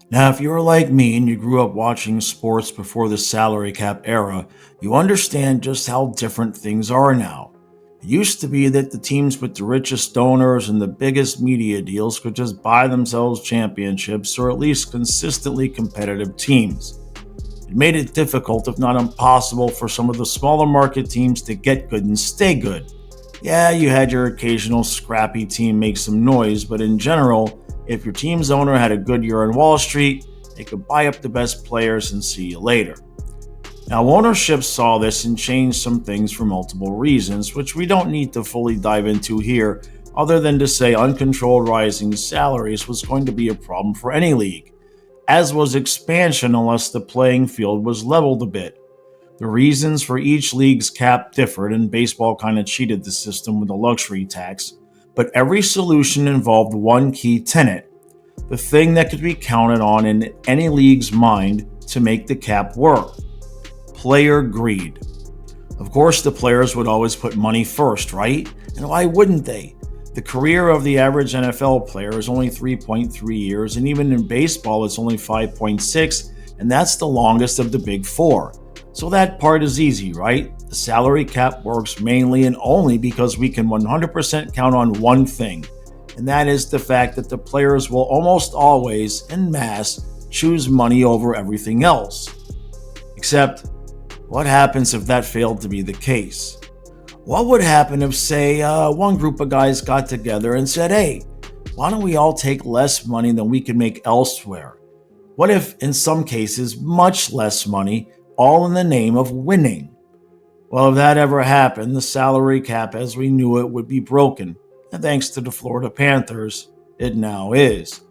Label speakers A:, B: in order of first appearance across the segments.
A: Now, if you're like me and you grew up watching sports before the salary cap era, you understand just how different things are now. It used to be that the teams with the richest donors and the biggest media deals could just buy themselves championships or at least consistently competitive teams. It made it difficult, if not impossible, for some of the smaller market teams to get good and stay good. Yeah, you had your occasional scrappy team make some noise, but in general, if your team's owner had a good year on Wall Street, they could buy up the best players and see you later. Now, ownership saw this and changed some things for multiple reasons, which we don't need to fully dive into here, other than to say uncontrolled rising salaries was going to be a problem for any league, as was expansion unless the playing field was leveled a bit. The reasons for each league's cap differed, and baseball kind of cheated the system with a luxury tax, but every solution involved one key tenet, the thing that could be counted on in any league's mind to make the cap work: player greed. Of course, the players would always put money first, right? And why wouldn't they? The career of the average NFL player is only 3.3 years, and even in baseball, it's only 5.6, and that's the longest of the big four. So that part is easy, right? The salary cap works mainly and only because we can 100% count on one thing, and that is the fact that the players will almost always, en masse, choose money over everything else. Except, what happens if that failed to be the case? What would happen if, say, one group of guys got together and said, hey, why don't we all take less money than we can make elsewhere? What if, in some cases, much less money, all in the name of winning? Well, if that ever happened, the salary cap as we knew it would be broken, and thanks to the Florida Panthers, it now is.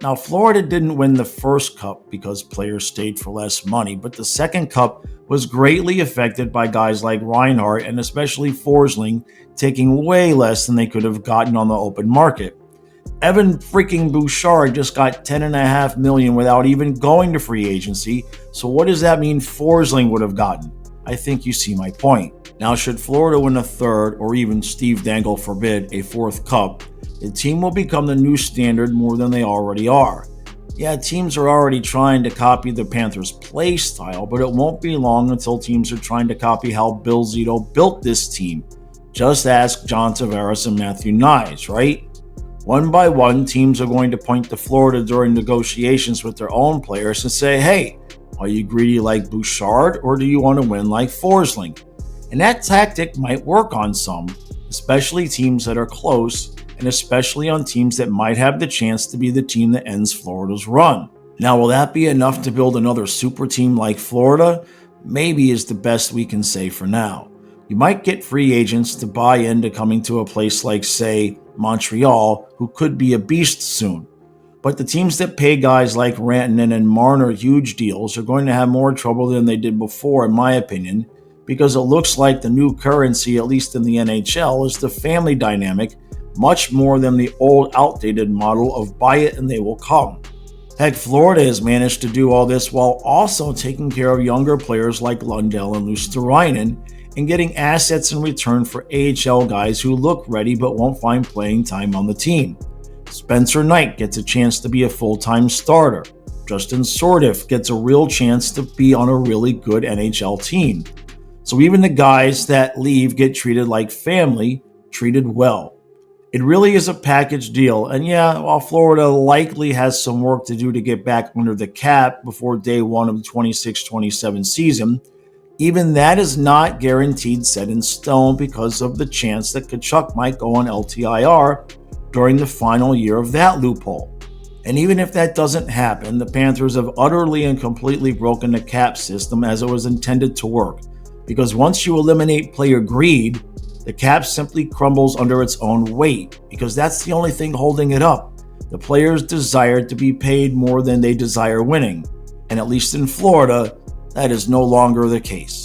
A: Now, Florida didn't win the first cup because players stayed for less money, but the second cup was greatly affected by guys like Reinhardt and especially Forsling taking way less than they could have gotten on the open market. Evan freaking Bouchard just got $10.5 million without even going to free agency, so what does that mean Forsling would have gotten? I think you see my point. Now, should Florida win a third, or even Steve Dangle forbid, a fourth cup, the team will become the new standard more than they already are. Yeah, teams are already trying to copy the Panthers' play style, but it won't be long until teams are trying to copy how Bill Zito built this team. Just ask John Tavares and Matthew Nyes, right? One by one, teams are going to point to Florida during negotiations with their own players and say, hey, are you greedy like Bouchard, or do you want to win like Forsling? And that tactic might work on some, especially teams that are close, and especially on teams that might have the chance to be the team that ends Florida's run. Now, will that be enough to build another super team like Florida? Maybe is the best we can say for now. You might get free agents to buy into coming to a place like, say, Montreal, who could be a beast soon. But the teams that pay guys like Rantanen and Marner huge deals are going to have more trouble than they did before, in my opinion, because it looks like the new currency, at least in the NHL, is the family dynamic, much more than the old outdated model of buy it and they will come. Heck, Florida has managed to do all this while also taking care of younger players like Lundell and Luosterainen and getting assets in return for AHL guys who look ready but won't find playing time on the team. Spencer Knight gets a chance to be a full-time starter. Justin Sordiff gets a real chance to be on a really good NHL team. So even the guys that leave get treated like family, treated well. It really is a package deal, and yeah, while Florida likely has some work to do to get back under the cap before day one of the 26-27 season, even that is not guaranteed set in stone because of the chance that Tkachuk might go on LTIR during the final year of that loophole. And even if that doesn't happen, the Panthers have utterly and completely broken the cap system as it was intended to work, because once you eliminate player greed, the cap simply crumbles under its own weight, because that's the only thing holding it up. The players desire to be paid more than they desire winning, and at least in Florida, that is no longer the case.